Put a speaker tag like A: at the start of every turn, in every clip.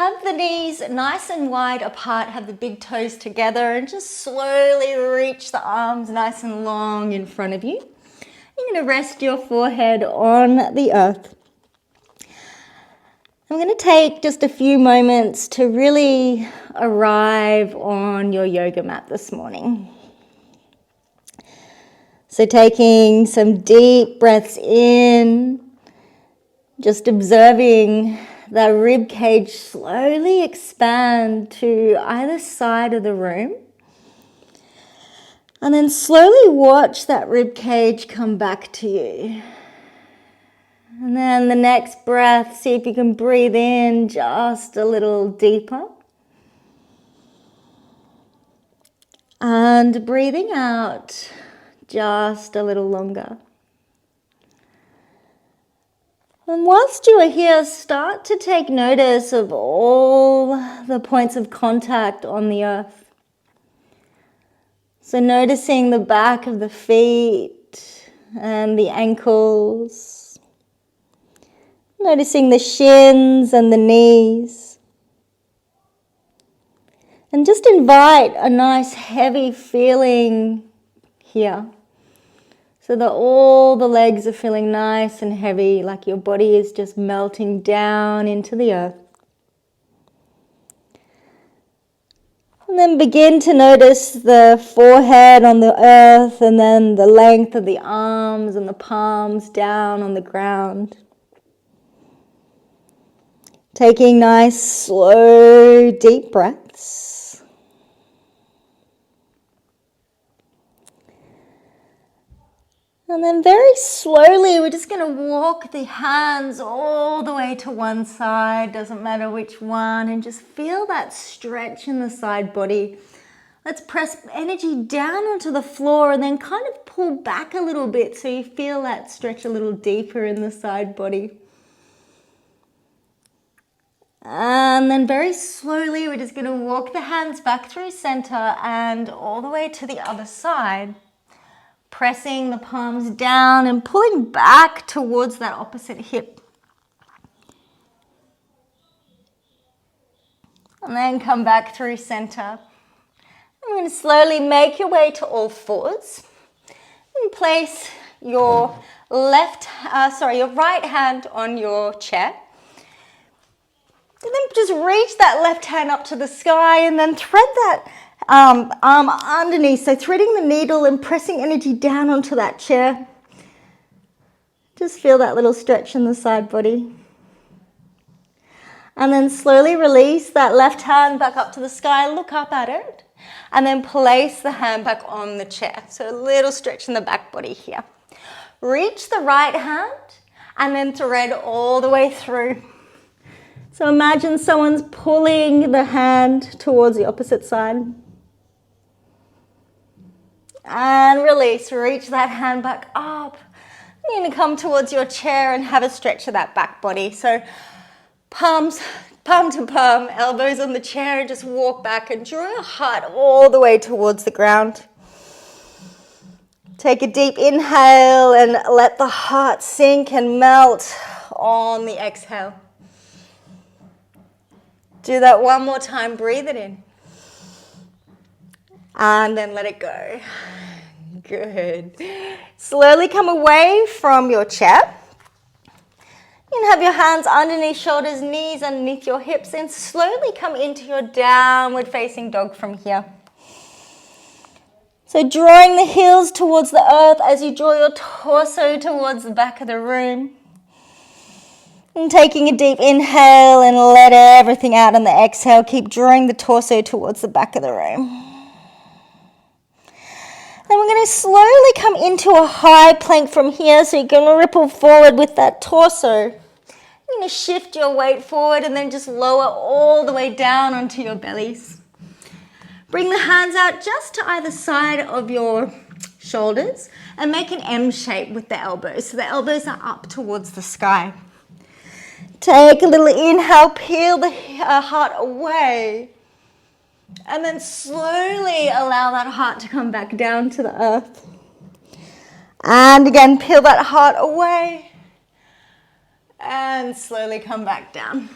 A: Have the knees nice and wide apart, have the big toes together, and just slowly reach the arms nice and long in front of you. You're going to rest your forehead on the earth. I'm going to take just a few moments to really arrive on your yoga mat this morning. So taking some deep breaths in, just observing that rib cage slowly expand to either side of the room. And then slowly watch that rib cage come back to you. And then the next breath, see if you can breathe in just a little deeper. And breathing out just a little longer. And whilst you are here, start to take notice of all the points of contact on the earth. So noticing the back of the feet and the ankles. Noticing the shins and the knees. And just invite a nice heavy feeling here. So that all the legs are feeling nice and heavy, like your body is just melting down into the earth. And then begin to notice the forehead on the earth, and then the length of the arms and the palms down on the ground. Taking nice, slow, deep breaths. And then very slowly, we're just going to walk the hands all the way to one side, doesn't matter which one, and just feel that stretch in the side body. Let's press energy down onto the floor and then kind of pull back a little bit so you feel that stretch a little deeper in the side body. And then very slowly, we're just going to walk the hands back through center and all the way to the other side. Pressing the palms down and pulling back towards that opposite hip. And then come back through center. I'm going to slowly make your way to all fours. And place your right hand on your chair. And then just reach that left hand up to the sky and then thread that arm underneath, so threading the needle and pressing energy down onto that chair. Just feel that little stretch in the side body. And then slowly release that left hand back up to the sky, look up at it, and then place the hand back on the chair. So a little stretch in the back body here. Reach the right hand and then thread all the way through. So imagine someone's pulling the hand towards the opposite side. And release, reach that hand back up. You're going to come towards your chair and have a stretch of that back body. So palm to palm, elbows on the chair, and just walk back and draw your heart all the way towards the ground. Take a deep inhale and let the heart sink and melt on the exhale. Do that one more time, breathe it in. And then let it go. Good. Slowly come away from your chair. You can have your hands underneath shoulders, knees underneath your hips, and slowly come into your downward facing dog from here. So drawing the heels towards the earth as you draw your torso towards the back of the room. And taking a deep inhale and let everything out on the exhale. Keep drawing the torso towards the back of the room. Then we're going to slowly come into a high plank from here, so you're going to ripple forward with that torso. You're going to shift your weight forward and then just lower all the way down onto your bellies. Bring the hands out just to either side of your shoulders and make an M shape with the elbows. So the elbows are up towards the sky. Take a little inhale, peel the heart away. And then slowly allow that heart to come back down to the earth. And again, peel that heart away. And slowly come back down.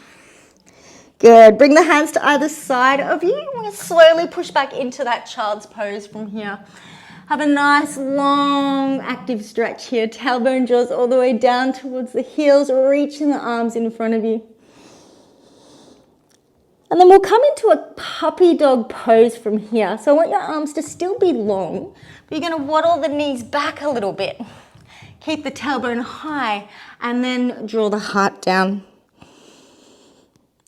A: Good. Bring the hands to either side of you. We're going to slowly push back into that child's pose from here. Have a nice, long, active stretch here. Tailbone draws all the way down towards the heels, reaching the arms in front of you. And then we'll come into a puppy dog pose from here. So I want your arms to still be long, but you're going to waddle the knees back a little bit. Keep the tailbone high, and then draw the heart down.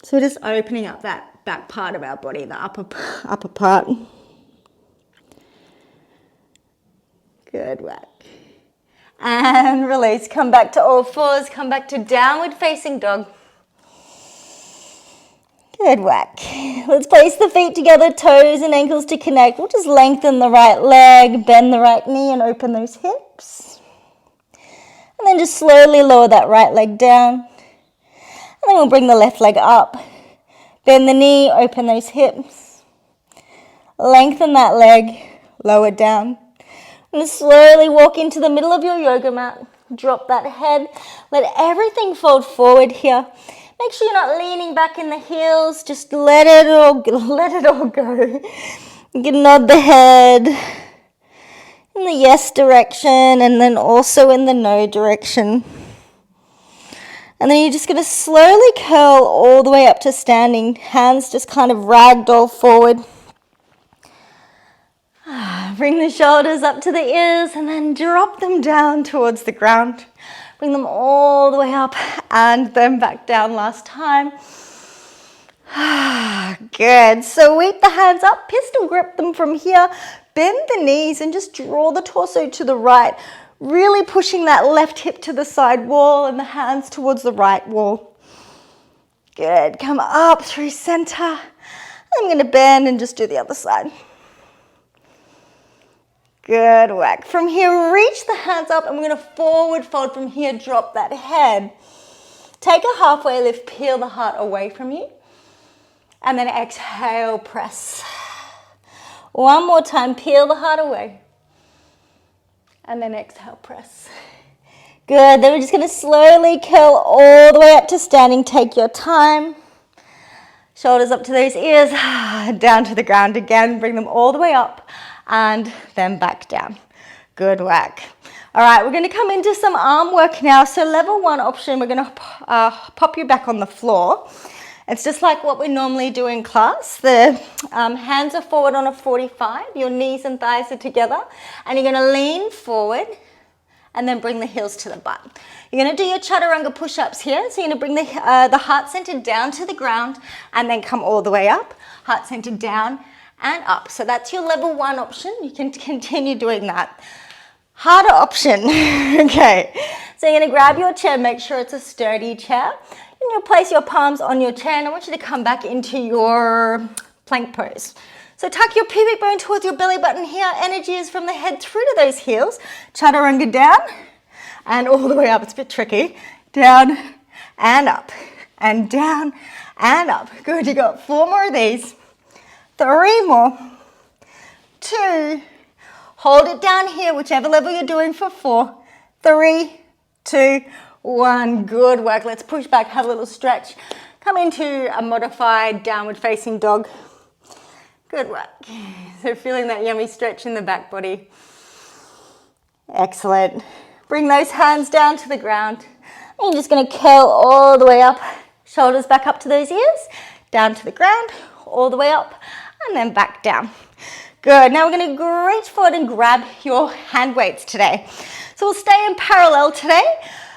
A: So just opening up that back part of our body, the upper part. Good work. And release. Come back to all fours. Come back to downward facing dog. Good work. Let's place the feet together, toes and ankles to connect. We'll just lengthen the right leg, bend the right knee and open those hips. And then just slowly lower that right leg down. And then we'll bring the left leg up. Bend the knee, open those hips. Lengthen that leg, lower down. And slowly walk into the middle of your yoga mat. Drop that head. Let everything fold forward here. Make sure you're not leaning back in the heels. Just let it all go. You can nod the head in the yes direction and then also in the no direction. And then you're just going to slowly curl all the way up to standing. Hands just kind of ragdoll forward. Bring the shoulders up to the ears and then drop them down towards the ground. Bring them all the way up and then back down last time. Good. So sweep the hands up, pistol grip them from here. Bend the knees and just draw the torso to the right. Really pushing that left hip to the side wall and the hands towards the right wall. Good. Come up through center. I'm going to bend and just do the other side. Good work. From here, reach the hands up and we're going to forward fold from here. Drop that head. Take a halfway lift, peel the heart away from you. And then exhale, press. One more time, peel the heart away. And then exhale, press. Good. Then we're just going to slowly curl all the way up to standing. Take your time. Shoulders up to those ears. Down to the ground again. Bring them all the way up. And then back down. Good work. All right, we're going to come into some arm work now. So level 1 option, we're going to pop you back on the floor. It's just like what we normally do in class. The hands are forward on a 45. Your knees and thighs are together. And you're going to lean forward and then bring the heels to the butt. You're going to do your chaturanga push-ups here. So you're going to bring the heart center down to the ground and then come all the way up. Heart center down and up. So that's your level 1 option. You can continue doing that. Harder option. Okay. So you're going to grab your chair, make sure it's a sturdy chair. And you'll place your palms on your chair and I want you to come back into your plank pose. So tuck your pubic bone towards your belly button here. Energy is from the head through to those heels. Chaturanga down and all the way up. It's a bit tricky. Down and up and down and up. Good. You got 4 more of these. 3 more, 2, hold it down here, whichever level you're doing for 4, 3, 2, 1, good work. Let's push back, have a little stretch. Come into a modified downward facing dog. Good work. So feeling that yummy stretch in the back body. Excellent. Bring those hands down to the ground. And you're just going to curl all the way up, shoulders back up to those ears, down to the ground, all the way up. And then back down. Good. Now we're going to reach forward and grab your hand weights today. So we'll stay in parallel today,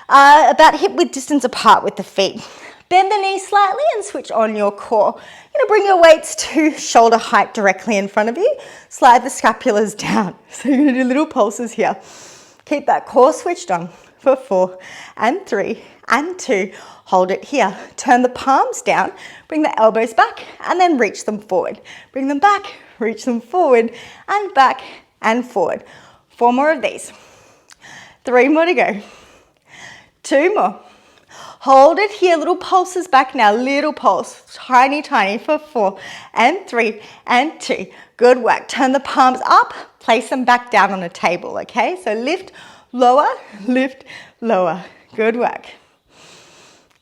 A: about hip width distance apart with the feet. Bend the knees slightly and switch on your core. You're going to bring your weights to shoulder height directly in front of you. Slide the scapulars down. So you're going to do little pulses here. Keep that core switched on for 4 and 3 and 2. Hold it here. Turn the palms down, bring the elbows back and then reach them forward. Bring them back, reach them forward and back and forward. 4 more of these. 3 more to go. 2 more. Hold it here, little pulses back now, little pulse, tiny, tiny for 4 and 3 and 2. Good work. Turn the palms up, place them back down on a table, okay? So lift, lower, lift, lower. Good work.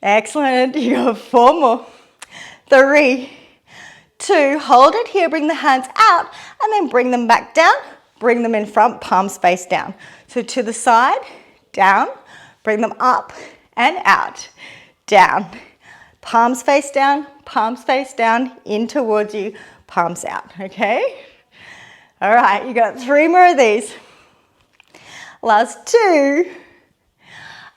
A: Excellent. You got 4 more. 3, 2, hold it here, bring the hands out, and then bring them back down, bring them in front, palms face down. So to the side, down, bring them up and out, down. Palms face down, in towards you, palms out, okay? All right, you got 3 more of these. Last 2.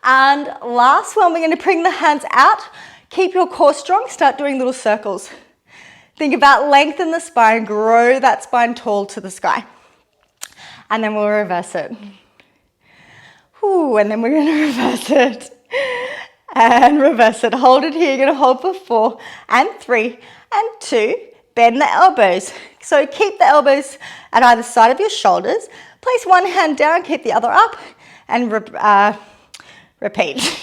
A: And last one, we're going to bring the hands out. Keep your core strong, start doing little circles. Think about lengthen the spine, grow that spine tall to the sky. And then we'll reverse it. Ooh, and then we're going to reverse it. And reverse it. Hold it here. You're going to hold for 4 and 3 and 2. Bend the elbows. So keep the elbows at either side of your shoulders. Place one hand down, keep the other up, and repeat.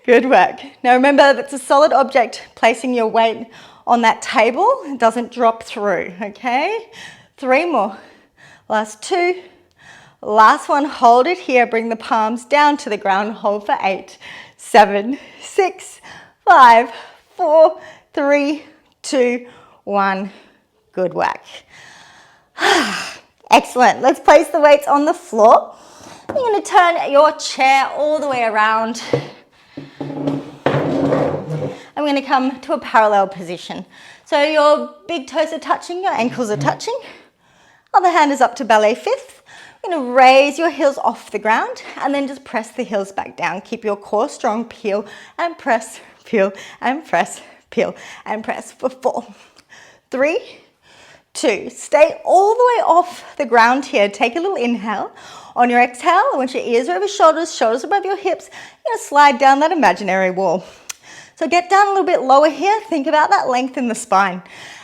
A: Good work. Now remember, that's a solid object. Placing your weight on that table, it doesn't drop through, okay? 3 more. Last 2. Last one, hold it here. Bring the palms down to the ground. Hold for 8, 7, 6, 5, 4, 3, 2, 1. Good work. Excellent. Let's place the weights on the floor. You're going to turn your chair all the way around. I'm going to come to a parallel position. So your big toes are touching, your ankles are touching. Other hand is up to ballet fifth. You're going to raise your heels off the ground and then just press the heels back down. Keep your core strong. Peel and press, peel and press, peel and press for 4, 3, 2. Stay all the way off the ground here. Take a little inhale. On your exhale, I want your ears over shoulders, shoulders above your hips. You're going to slide down that imaginary wall. So get down a little bit lower here. Think about that length in the spine.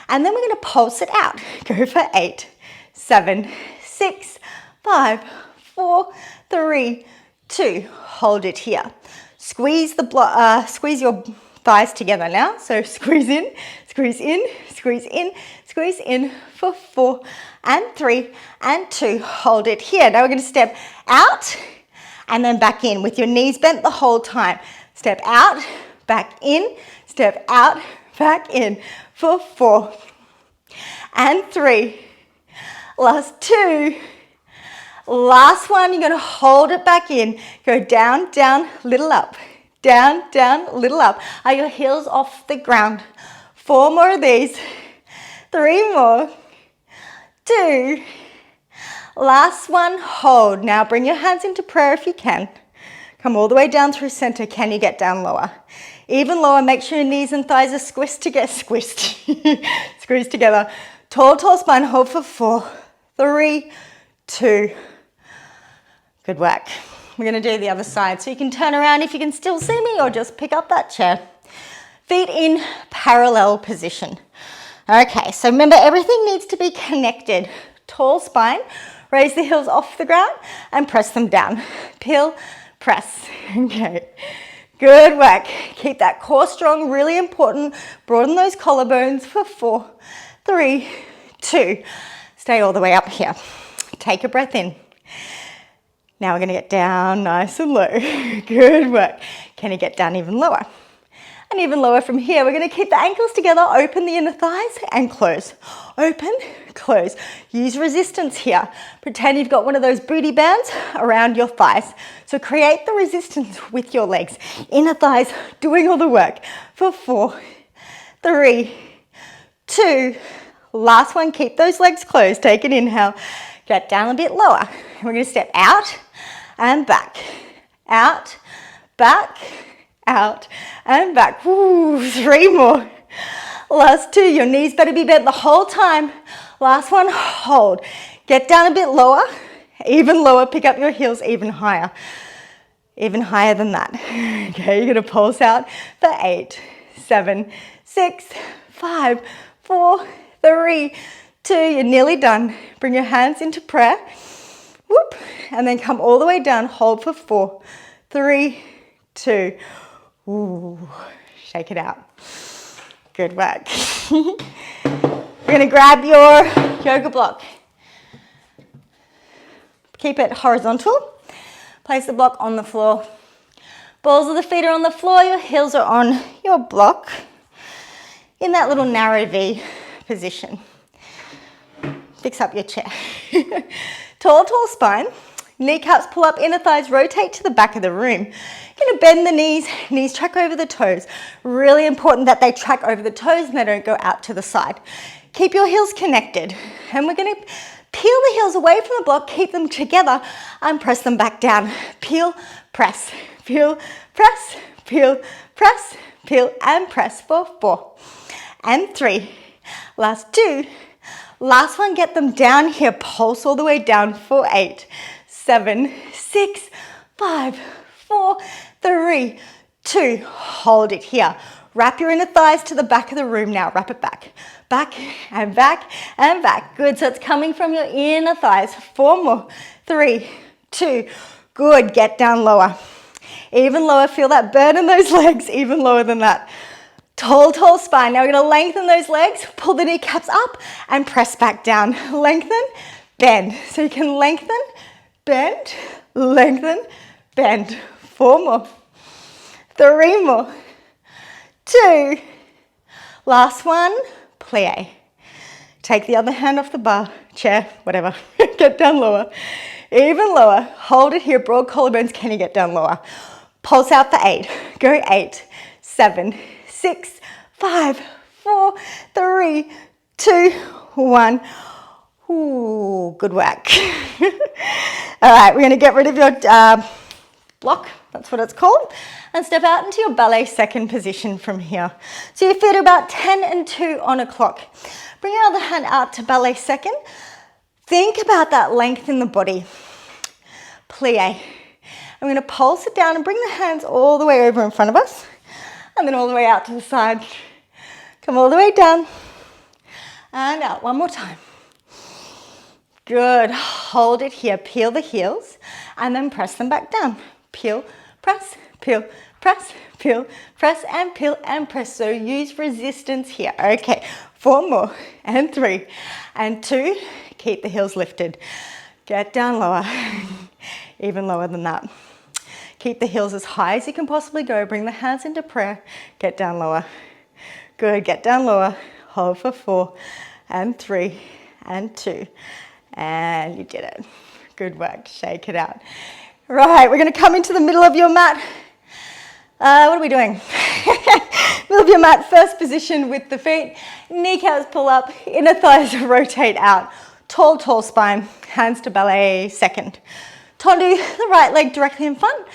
A: And then we're going to pulse it out. Go for 8, 7, 6, 5, 4, 3, 2. Hold it here. Squeeze your thighs together now. So squeeze in, squeeze in, squeeze in, squeeze in for 4 and 3 and 2. Hold it here. Now we're going to step out and then back in with your knees bent the whole time. Step out, back in, step out, back in for 4 and 3. Last 2. Last one, you're going to hold it back in. Go down, down, little up. Down, down, little up. Are your heels off the ground? 4 more of these. 3 more. 2. Last one, hold. Now bring your hands into prayer if you can. Come all the way down through center. Can you get down lower? Even lower, make sure your knees and thighs are squeezed together. Tall, tall spine, hold for 4, 3, 2. Good work. We're going to do the other side. So you can turn around if you can still see me or just pick up that chair. Feet in parallel position. Okay, so remember everything needs to be connected. Tall spine, raise the heels off the ground and press them down. Peel, press. Okay, good work. Keep that core strong, really important. Broaden those collarbones for 4, 3, 2. Stay all the way up here. Take a breath in. Now we're going to get down nice and low. Good work. Can you get down even lower? And even lower from here. We're going to keep the ankles together, open the inner thighs and close. Open, close. Use resistance here. Pretend you've got one of those booty bands around your thighs. So create the resistance with your legs. Inner thighs doing all the work for 4, 3, 2. Last one, keep those legs closed. Take an inhale. Get down a bit lower. We're going to step out and back. Out, back, out and back. Woo, 3 more. Last 2. Your knees better be bent the whole time. Last one, hold. Get down a bit lower. Even lower. Pick up your heels even higher. Even higher than that. Okay, you're going to pulse out for 8, 7, 6, 5, 4, 3, 2. You're nearly done. Bring your hands into prayer. Whoop. And then come all the way down. Hold for 4, 3, 2. Ooh, shake it out. Good work. You're going to grab your yoga block. Keep it horizontal. Place the block on the floor. Balls of the feet are on the floor. Your heels are on your block. in that little narrow V position. Fix up your chair. Tall spine. Kneecaps pull up, inner thighs rotate to the back of the room. You're going to bend the knees track over the toes. Really important that they track over the toes and they don't go out to the side. Keep your heels connected. And we're going to peel the heels away from the block, keep them together and press them back down. Peel, press, peel, press, peel, press, peel and press for 4 and 3. Last 2. Last one, get them down here. Pulse all the way down for 8, 7, 6, 5, 4, 3, 2. Hold it here. Wrap your inner thighs to the back of the room now. Wrap it back. Back and back and back. Good. So it's coming from your inner thighs. 4 more. 3, 2. Good. Get down lower. Even lower. Feel that burn in those legs. Even lower than that. Tall spine. Now we're going to lengthen those legs, pull the kneecaps up and press back down. Lengthen, bend. So you can lengthen, bend, lengthen, bend. 4 more. 3 more. 2. Last one, plie. Take the other hand off the bar, chair, whatever. Get down lower. Even lower. Hold it here. Broad collarbones. Can you get down lower? Pulse out for 8. Go 8, 7, 6, 5, 4, 3, 2, 1. Ooh, good work. All right, we're going to get rid of your block, that's what it's called, and step out into your ballet second position from here. So your feet are about 10 and 2 on a clock. Bring your other hand out to ballet second. Think about that length in the body. Plie. I'm going to pulse it down and bring the hands all the way over in front of us. And then all the way out to the side. Come all the way down. And out. One more time. Good. Hold it here. Peel the heels. And then press them back down. Peel, press, peel, press, peel, press, and peel, and press. So use resistance here. Okay. 4 more. And 3. And 2. Keep the heels lifted. Get down lower. Even lower than that. Keep the heels as high as you can possibly go. Bring the hands into prayer. Get down lower. Good. Get down lower. Hold for 4 and 3 and 2. And you did it. Good work. Shake it out. Right. We're going to come into the middle of your mat. What are we doing? Middle of your mat. First position with the feet. Kneecaps pull up. Inner thighs rotate out. Tall spine. Hands to ballet second. Tendu, the right leg directly in front.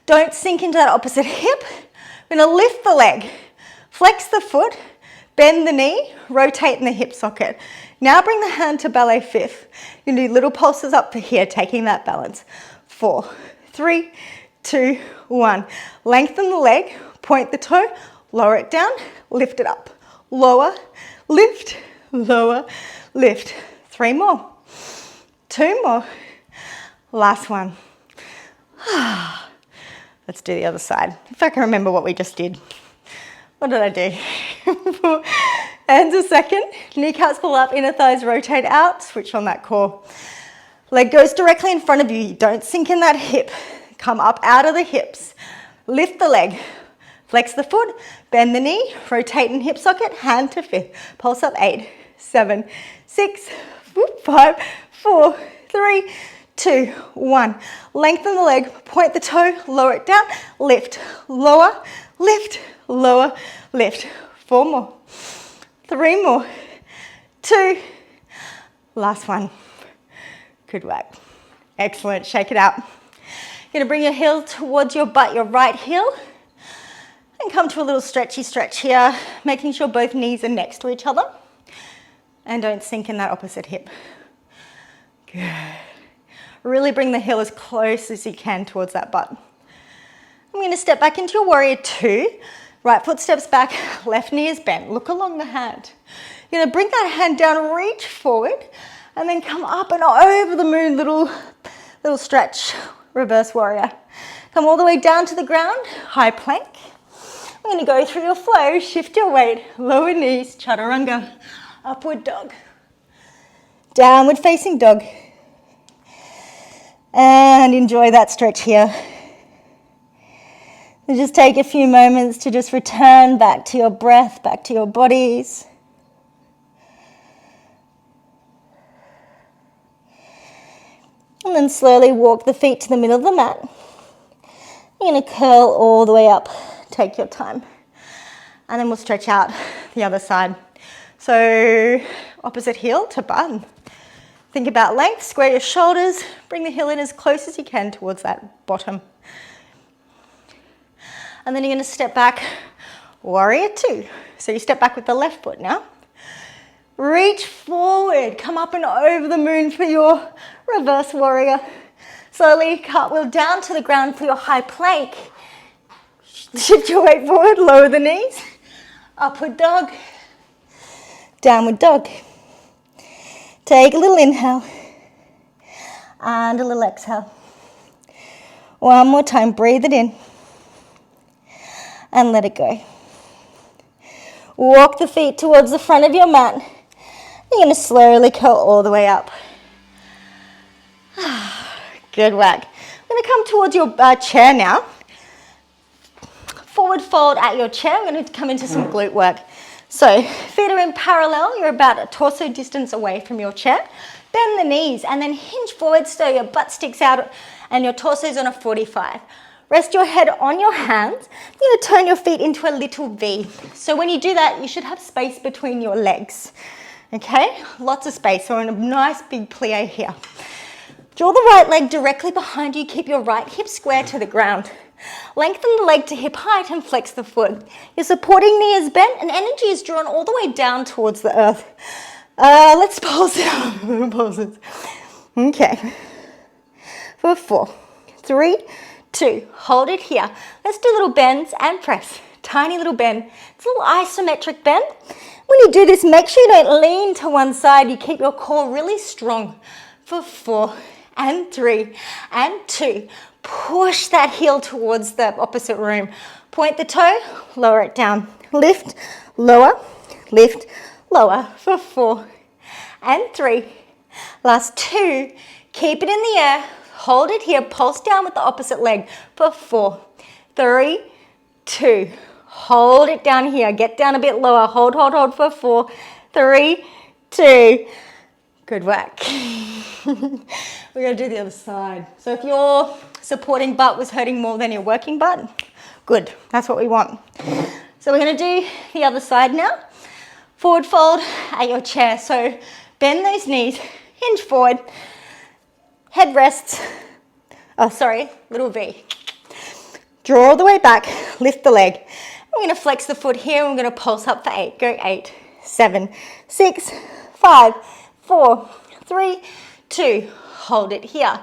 A: Don't sink into that opposite hip. We're going to lift the leg, flex the foot, bend the knee, rotate in the hip socket. Now bring the hand to ballet fifth. You can do little pulses up to here, taking that balance. 4, 3, 2, 1. Lengthen the leg, point the toe, lower it down, lift it up. Lower, lift, lower, lift. 3 more. 2 more. Last one. Let's do the other side. If I can remember what we just did. What did I do? Hands a second. Kneecaps pull up, inner thighs rotate out. Switch on that core. Leg goes directly in front of you. Don't sink in that hip. Come up out of the hips. Lift the leg. Flex the foot. Bend the knee. Rotate in hip socket. Hand to fifth. Pulse up 8, 7, 6, 5, 4, 3, 2, 1. Lengthen the leg, point the toe, lower it down, lift, lower, lift, lower, lift. 4 more. 3 more. 2. Last one. Good work. Excellent. Shake it out. You're going to bring your heel towards your butt, your right heel, and come to a little stretchy stretch here, making sure both knees are next to each other. And don't sink in that opposite hip. Good. Really bring the heel as close as you can towards that butt. I'm going to step back into your warrior 2. Right foot steps back, left knee is bent. Look along the hand. You're going to bring that hand down, reach forward, and then come up and over the moon, little stretch, reverse warrior. Come all the way down to the ground, high plank. I'm going to go through your flow, shift your weight, lower knees, chaturanga, upward dog, downward facing dog. And enjoy that stretch here. And just take a few moments to just return back to your breath, back to your bodies. And then slowly walk the feet to the middle of the mat. You're going to curl all the way up. Take your time. And then we'll stretch out the other side. So opposite heel to butt. Think about length, square your shoulders, bring the heel in as close as you can towards that bottom. And then you're going to step back, warrior two. So you step back with the left foot now. Reach forward, come up and over the moon for your reverse warrior. Slowly cartwheel down to the ground for your high plank. Shift your weight forward, lower the knees. Upward dog, downward dog. Take a little inhale and a little exhale. One more time, breathe it in and let it go. Walk the feet towards the front of your mat. You're going to slowly curl all the way up. Good work. I'm going to come towards your chair now. Forward fold at your chair. I'm going to come into some glute work. So feet are in parallel. You're about a torso distance away from your chair. Bend the knees and then hinge forward so your butt sticks out and your torso is on a 45. Rest your head on your hands. You're going to turn your feet into a little V. So when you do that, you should have space between your legs. Okay? Lots of space. So in a nice big plie here. Draw the right leg directly behind you. Keep your right hip square to the ground. Lengthen the leg to hip height and flex the foot. Your supporting knee is bent and energy is drawn all the way down towards the earth. Let's pulse it. Pulse it. Okay. For 4, 3, 2. Hold it here. Let's do little bends and press. Tiny little bend. It's a little isometric bend. When you do this, make sure you don't lean to one side. You keep your core really strong. For 4 and 3 and 2. Push that heel towards the opposite room. Point the toe, lower it down. Lift, lower, for 4 and 3. Last 2. Keep it in the air. Hold it here. Pulse down with the opposite leg for 4, 3, 2. Hold it down here. Get down a bit lower. Hold for 4, 3, 2. Good work. We're going to do the other side. So if your supporting butt was hurting more than your working butt, good. That's what we want. So we're going to do the other side now. Forward fold at your chair. So bend those knees, hinge forward, head rests. Oh, sorry, little V. Draw all the way back, lift the leg. We're going to flex the foot here. We're going to pulse up for 8. Go 8, 7, 6, 5, 4, 3, 2. Hold it here.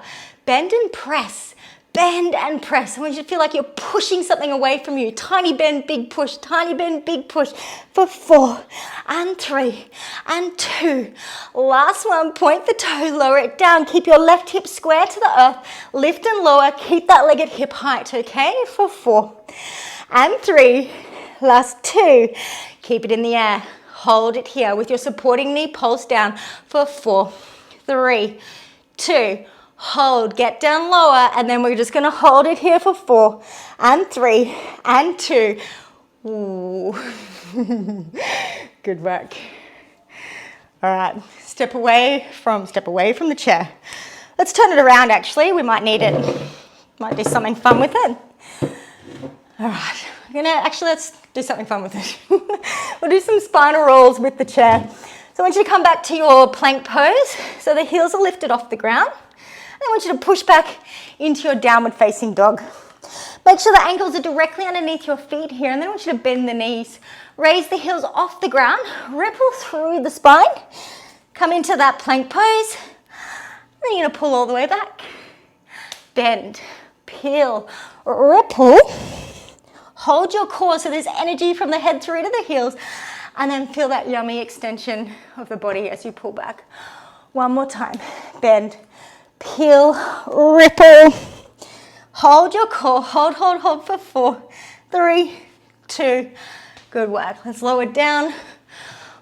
A: Bend and press. Bend and press. I want you to feel like you're pushing something away from you. Tiny bend, big push. Tiny bend, big push. For 4 and 3 and 2. Last one. Point the toe. Lower it down. Keep your left hip square to the earth. Lift and lower. Keep that leg at hip height. Okay? For 4 and 3. Last 2. Keep it in the air. Hold it here with your supporting knee. Pulse down. For 4, 3, 2. Hold, get down lower, and then we're just going to hold it here for 4 and 3 and 2. Ooh. Good work. All right, step away from the chair. Let's turn it around actually. We might need it. Might do something fun with it. All right, let's do something fun with it. We'll do some spinal rolls with the chair. So I want you to come back to your plank pose. So the heels are lifted off the ground. I want you to push back into your downward facing dog. Make sure the ankles are directly underneath your feet here, and then I want you to bend the knees. Raise the heels off the ground, ripple through the spine, come into that plank pose. Then you're going to pull all the way back. Bend, peel, ripple. Hold your core so there's energy from the head through to the heels, and then feel that yummy extension of the body as you pull back. One more time. Bend, peel, ripple. Hold your core. Hold for 4, 3, 2. Good work. Let's lower it down.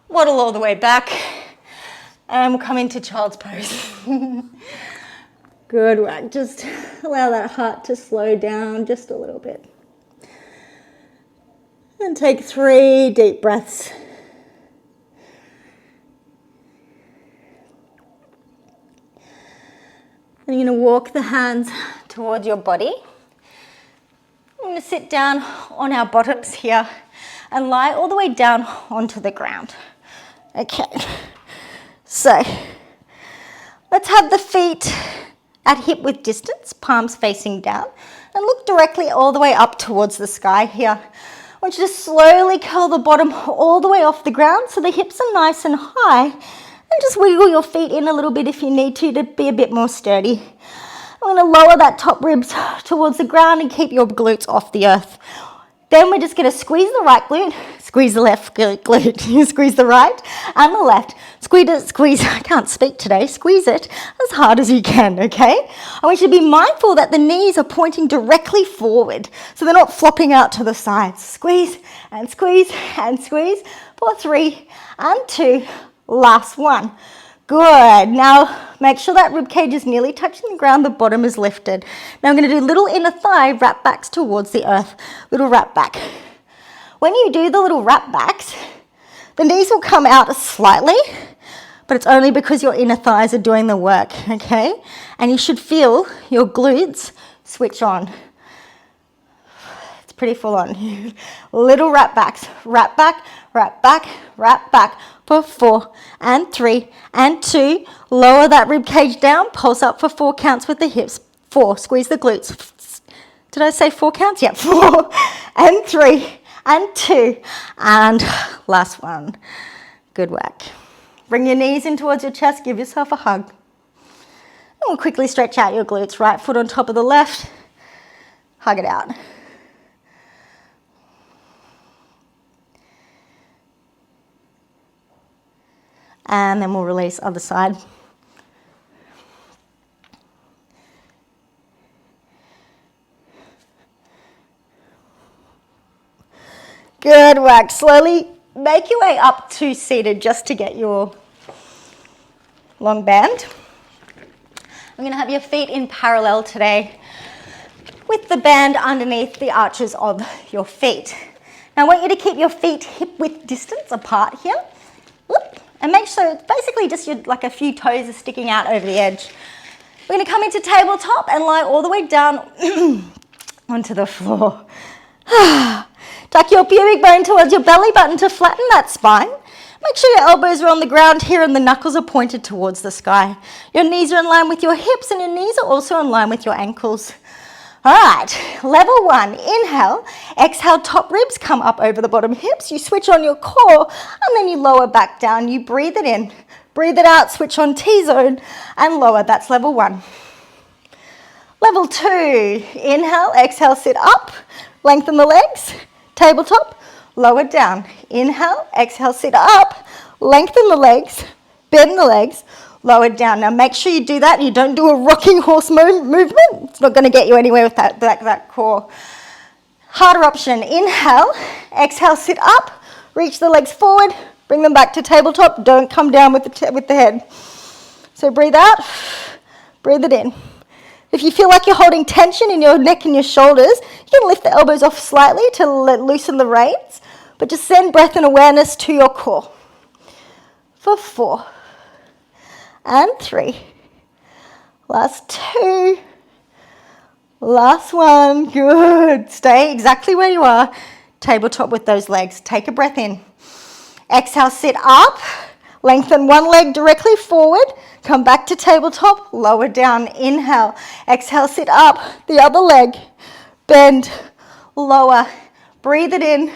A: Waddle all the way back. And we'll come into child's pose. Good work. Just allow that heart to slow down just a little bit. And take 3 deep breaths. And you're going to walk the hands towards your body. I'm going to sit down on our bottoms here and lie all the way down onto the ground. Okay, so let's have the feet at hip width distance, palms facing down, and look directly all the way up towards the sky here. I want you to slowly curl the bottom all the way off the ground so the hips are nice and high, and just wiggle your feet in a little bit if you need to be a bit more sturdy. I'm going to lower that top ribs towards the ground and keep your glutes off the earth. Then we're just going to squeeze the right glute, squeeze the left glute, you squeeze the right and the left. Squeeze, I can't speak today, squeeze it as hard as you can, okay? I want you to be mindful that the knees are pointing directly forward, so they're not flopping out to the sides. Squeeze and squeeze and squeeze for 3 and 2, last one. Good. Now make sure that rib cage is nearly touching the ground, the bottom is lifted. Now I'm going to do little inner thigh wrap backs towards the earth, little wrap back. When you do the little wrap backs, the knees will come out slightly, but it's only because your inner thighs are doing the work, okay? And you should feel your glutes switch on. It's pretty full on. Little wrap backs, wrap back, wrap back, wrap back. For 4 and 3 and 2, lower that rib cage down, pulse up for 4 counts with the hips. 4, squeeze the glutes. Did I say 4 counts? Yeah, 4 and 3 and 2 and last one. Good work. Bring your knees in towards your chest, give yourself a hug. And we'll quickly stretch out your glutes. Right foot on top of the left, hug it out. And then we'll release other side. Good work. Slowly make your way up to seated just to get your long band. I'm going to have your feet in parallel today with the band underneath the arches of your feet. Now I want you to keep your feet hip width distance apart here. Whoop. And make sure it's basically just like a few toes are sticking out over the edge. We're going to come into tabletop and lie all the way down onto the floor. Tuck your pubic bone towards your belly button to flatten that spine. Make sure your elbows are on the ground here and the knuckles are pointed towards the sky. Your knees are in line with your hips and your knees are also in line with your ankles. All right, level 1, inhale, exhale, top ribs come up over the bottom hips, you switch on your core and then you lower back down, you breathe it in, breathe it out, switch on T-zone and lower, that's level 1. Level 2, inhale, exhale, sit up, lengthen the legs, tabletop, lower down, inhale, exhale, sit up, lengthen the legs, bend the legs, lower down. Now make sure you do that and you don't do a rocking horse movement. It's not going to get you anywhere with that core. Harder option, inhale, exhale, sit up, reach the legs forward, bring them back to tabletop, don't come down with the head. So breathe out, breathe it in. If you feel like you're holding tension in your neck and your shoulders, you can lift the elbows off slightly to loosen the reins, but just send breath and awareness to your core. For 4 and 3, last 2, last 1, good. Stay exactly where you are, tabletop with those legs. Take a breath in. Exhale, sit up, lengthen one leg directly forward, come back to tabletop, lower down, inhale, exhale, sit up, the other leg, bend, lower, breathe it in,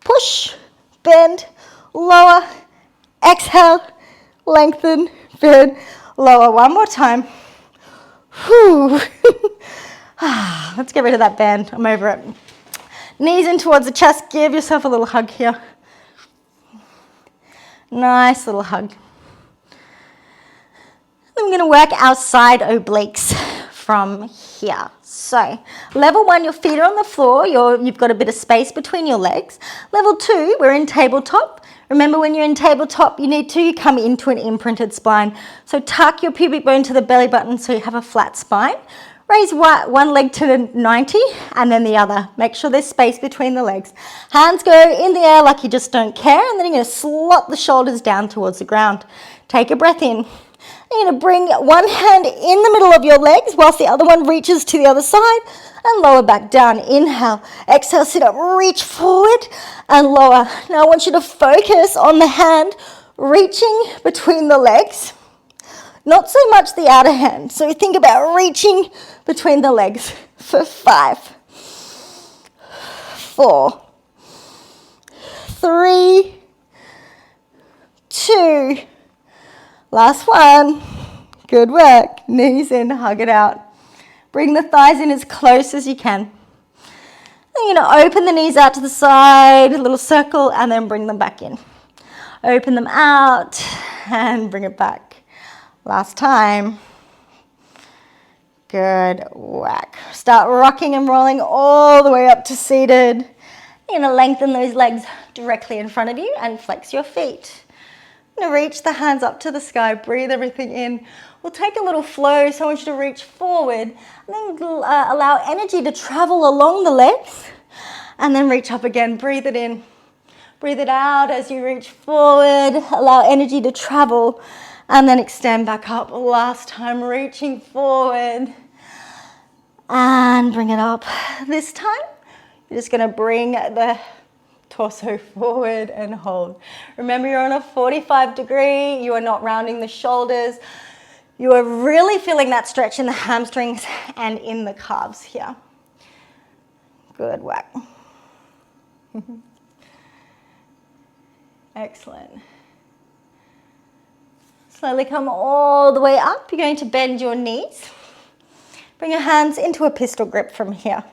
A: push, bend, lower, exhale, lengthen, bend, lower. One more time. Whew. Let's get rid of that band. I'm over it. Knees in towards the chest. Give yourself a little hug here. Nice little hug. Then we're going to work our side obliques from here. So level 1, your feet are on the floor. You've got a bit of space between your legs. Level 2, we're in tabletop. Remember, when you're in tabletop, you need to come into an imprinted spine. So tuck your pubic bone to the belly button so you have a flat spine. Raise one leg to 90 and then the other. Make sure there's space between the legs. Hands go in the air like you just don't care, and then you're going to slot the shoulders down towards the ground. Take a breath in. You're going to bring one hand in the middle of your legs whilst the other one reaches to the other side and lower back down. Inhale. Exhale, sit up, reach forward and lower. Now I want you to focus on the hand reaching between the legs. Not so much the outer hand. So think about reaching between the legs for 5, 4, 3, 2, last one. Good work. Knees in, hug it out. Bring the thighs in as close as you can. Then you're going to open the knees out to the side, a little circle, and then bring them back in. Open them out and bring it back. Last time. Good, whack. Start rocking and rolling all the way up to seated. You're gonna lengthen those legs directly in front of you and flex your feet. You're gonna reach the hands up to the sky, breathe everything in. We'll take a little flow, so I want you to reach forward and then allow energy to travel along the legs and then reach up again, breathe it in. Breathe it out as you reach forward, allow energy to travel. And then extend back up. Last time, reaching forward. And bring it up. This time, you're just gonna bring the torso forward and hold. Remember, you're on a 45 degree. You are not rounding the shoulders. You are really feeling that stretch in the hamstrings and in the calves here. Good whack. Excellent. Slowly come all the way up. You're going to bend your knees. Bring your hands into a pistol grip from here.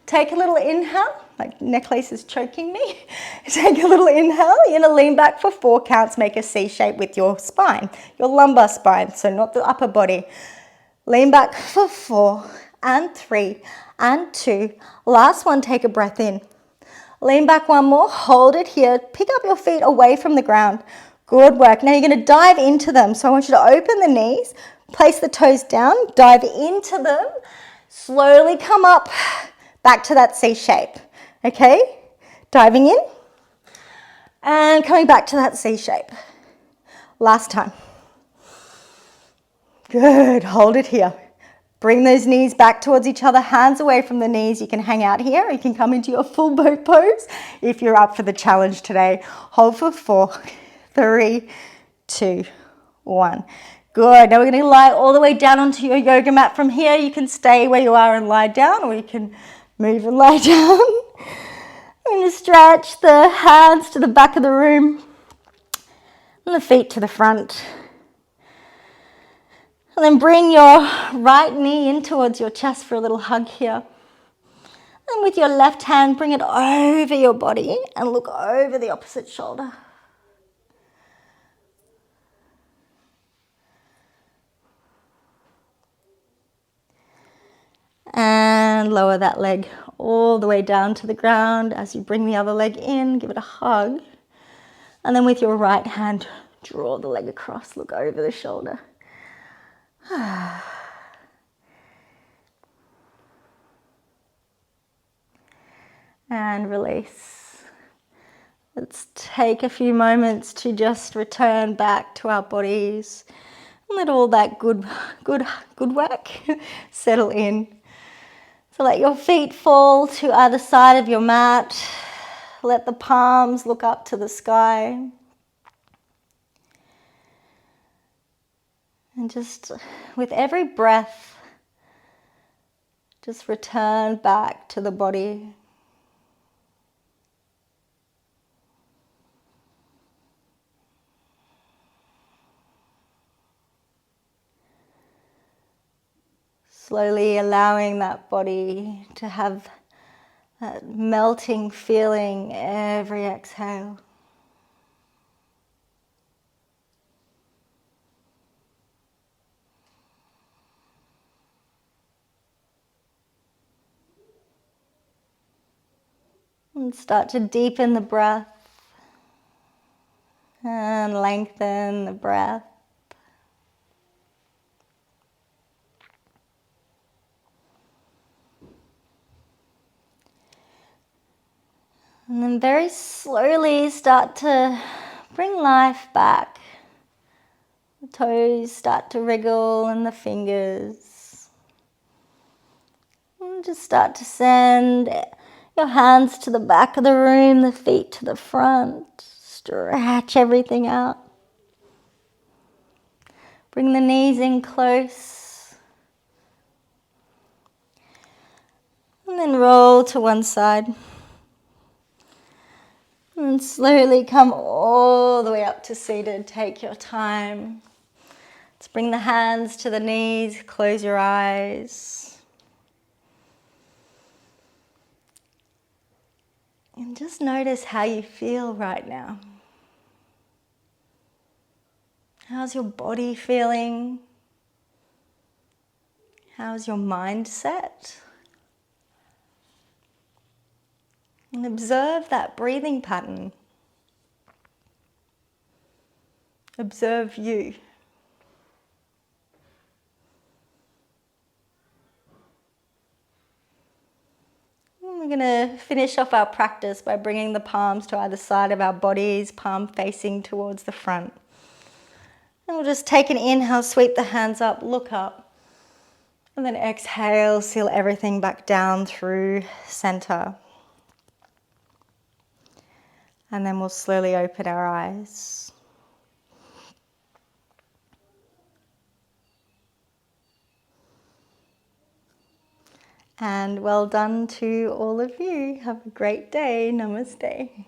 A: Take a little inhale, like necklace is choking me. Take a little inhale. You're going to lean back for 4 counts. Make a C shape with your spine, your lumbar spine, so not the upper body. Lean back for 4 and 3 and 2. Last one, take a breath in. Lean back one more, hold it here. Pick up your feet away from the ground. Good work. Now you're going to dive into them. So I want you to open the knees, place the toes down, dive into them, slowly come up back to that C shape. Okay? Diving in and coming back to that C shape. Last time. Good. Hold it here. Bring those knees back towards each other, hands away from the knees. You can hang out here. You can come into your full boat pose if you're up for the challenge today. Hold for 4, 3, 2, 1. Good. Now we're going to lie all the way down onto your yoga mat. From here, you can stay where you are and lie down, or you can move and lie down. I'm going to stretch the hands to the back of the room and the feet to the front. And then bring your right knee in towards your chest for a little hug here. And with your left hand, bring it over your body and look over the opposite shoulder. And lower that leg all the way down to the ground. As you bring the other leg in, give it a hug. And then with your right hand, draw the leg across, look over the shoulder. And release. Let's take a few moments to just return back to our bodies and let all that good work settle in. So let your feet fall to either side of your mat. Let the palms look up to the sky. And just with every breath, just return back to the body. Slowly allowing that body to have that melting feeling every exhale. And start to deepen the breath and lengthen the breath. And then very slowly start to bring life back. The toes start to wriggle and the fingers. And just start to send your hands to the back of the room, the feet to the front. Stretch everything out. Bring the knees in close. And then roll to one side. And slowly come all the way up to seated. Take your time. Let's bring the hands to the knees. Close your eyes. And just notice how you feel right now. How's your body feeling? How's your mindset? And observe that breathing pattern. Observe you. And we're going to finish off our practice by bringing the palms to either side of our bodies, palm facing towards the front. And we'll just take an inhale, sweep the hands up, look up. And then exhale, seal everything back down through center. And then we'll slowly open our eyes. And well done to all of you. Have a great day. Namaste.